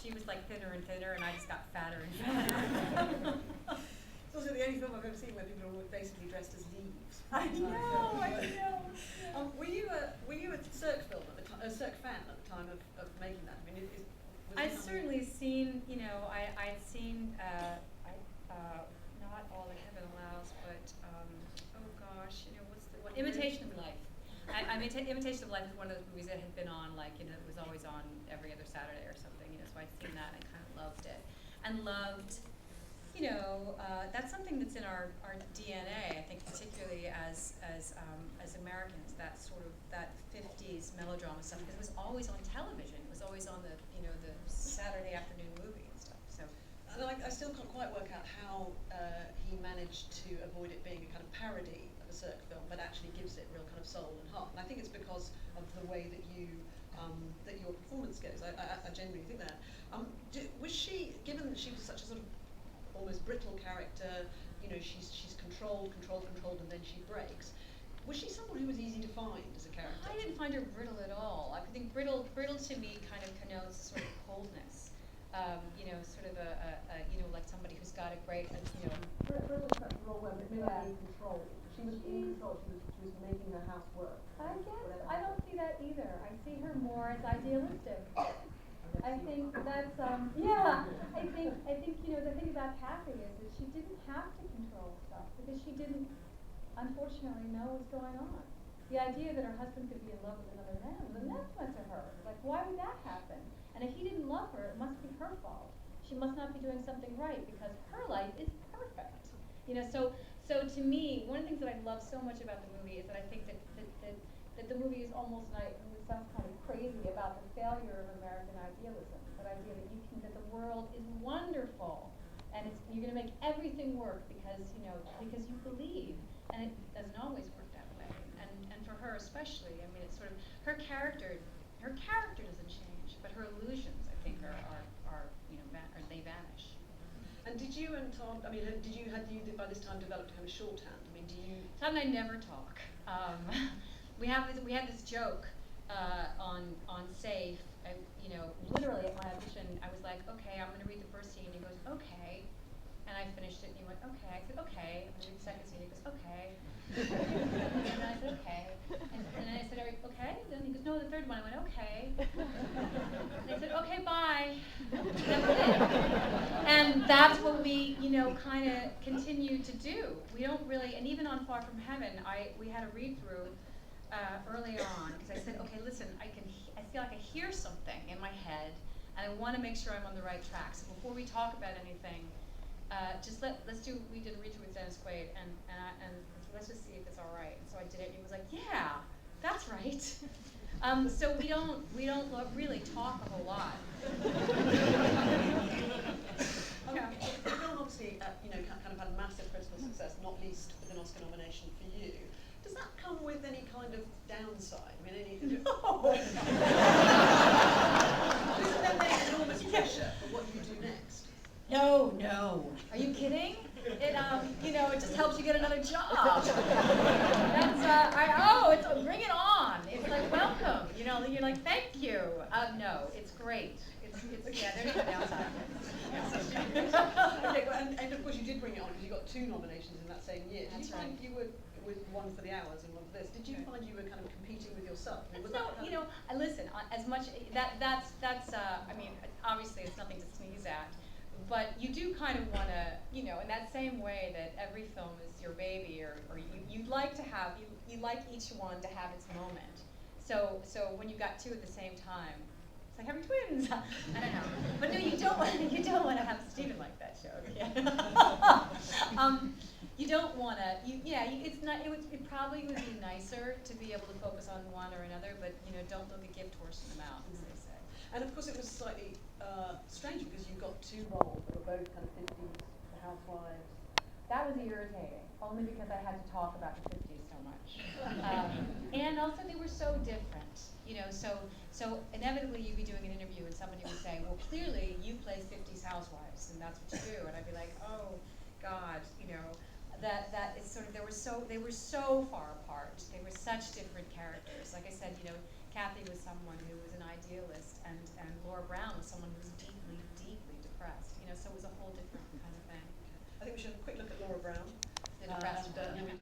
she was like thinner and thinner, and I just got fatter and fatter. It's also the only film I've ever seen where people are basically dressed as leaves. I know. Were you a Cirque film at the time, a Cirque fan at the time of making that? I mean, I'd certainly seen, I'd seen, not All That Heaven Allows, but, oh gosh, what's the one? Imitation of Life. Imitation of Life is one of those movies that had been on, it was always on every other Saturday or something, so I'd seen that and I kind of loved it. And loved, that's something that's in our DNA, I think, particularly as Americans, that sort of, that 50s melodrama stuff, because it was always on television. It was always on the Saturday afternoon movie and stuff, so. And I still can't quite work out how he managed to avoid it being a kind of parody of a Cirque film, but actually gives it real kind of soul and heart. And I think it's because of the way that that your performance goes. I genuinely think that. Was she, given that she was such a sort of almost brittle character, she's controlled, and then she breaks. Was she someone who was easy to find as a character? I didn't find her brittle at all. I think brittle to me kind of connotes sort of coldness. Sort of like somebody who's got a great, Brittle is perhaps the wrong word, but maybe in control. She was in control. She was making her house work. I guess I don't see that either. I see her more as idealistic. I think that's I think the thing about Kathy is that she didn't have to control stuff because she didn't, unfortunately, know what's going on. The idea that her husband could be in love with another man was anathema to her. Like, why would that happen? And if he didn't love her, it must be her fault. She must not be doing something right because her life is perfect. So to me, one of the things that I love so much about the movie is that I think that the movie is almost like, it sounds kind of crazy about the failure of American idealism. That idea that the world is wonderful and you're going to make everything work because you believe, and it doesn't always work that way. And for her especially, I mean, it's sort of her character doesn't change, but her illusions, I think, they vanish. And did you and Tom? I mean, had you by this time developed kind of shorthand? I mean, do you? Tom and I never talk. We had this joke on Safe. Literally at my audition, I was like, okay, I'm going to read the first scene. He goes, okay, and I finished it, and he went, okay. I said, okay. I'm going to read the second scene. He goes, okay. And I said, okay. And then I said, are you okay? Then he goes, no, the third one. I went, okay. And I said, okay, bye. That was it. And that's what we, kind of continue to do. We don't really, and even on Far From Heaven, we had a read-through early on, because I said, okay, listen, I feel like I hear something in my head, and I want to make sure I'm on the right track. So before we talk about anything, we did a read-through with Dennis Quaid, and let's just see if it's all right. And so I did it, and he was like, yeah, that's right. So we don't really talk a whole lot. The film obviously, kind of had massive critical success, not least with an Oscar nomination for you. Does that come with any kind of downside? I mean, any? No. Isn't there enormous pressure for what you do next? No. Are you kidding? It just helps you get another job. That's bring it on. It's like welcome. You're like thank you. No, it's great. There's no downside. Okay, and of course you did bring it on because you got 2 nominations in that same year. Did you find you were with one for the hours and one for this? Did you find you were kind of competing with yourself? Listen. As much that's I mean, obviously it's nothing to sneeze at. But you do kind of want to, in that same way that every film is your baby, or you'd like to have, you like each one to have its moment. So when you got 2 at the same time, it's like having twins. I don't know. But no, you don't want to have Stephen like that show. Yeah. You don't want to. It's not. It probably would be nicer to be able to focus on one or another, but don't look a gift horse in the mouth, as they say. And of course, it was slightly strange because you got 2 roles that were both kind of 50s, the Housewives. That was irritating, only because I had to talk about the 50s so much. And also they were so different, so inevitably you'd be doing an interview and somebody would say, well, clearly you play 50s housewives and that's what you do. And I'd be like, oh, God, that is sort of, they were so far apart. They were such different characters. Like I said, Kathy was someone who was an idealist and Laura Brown was someone who was deeply Brown. In the press. And we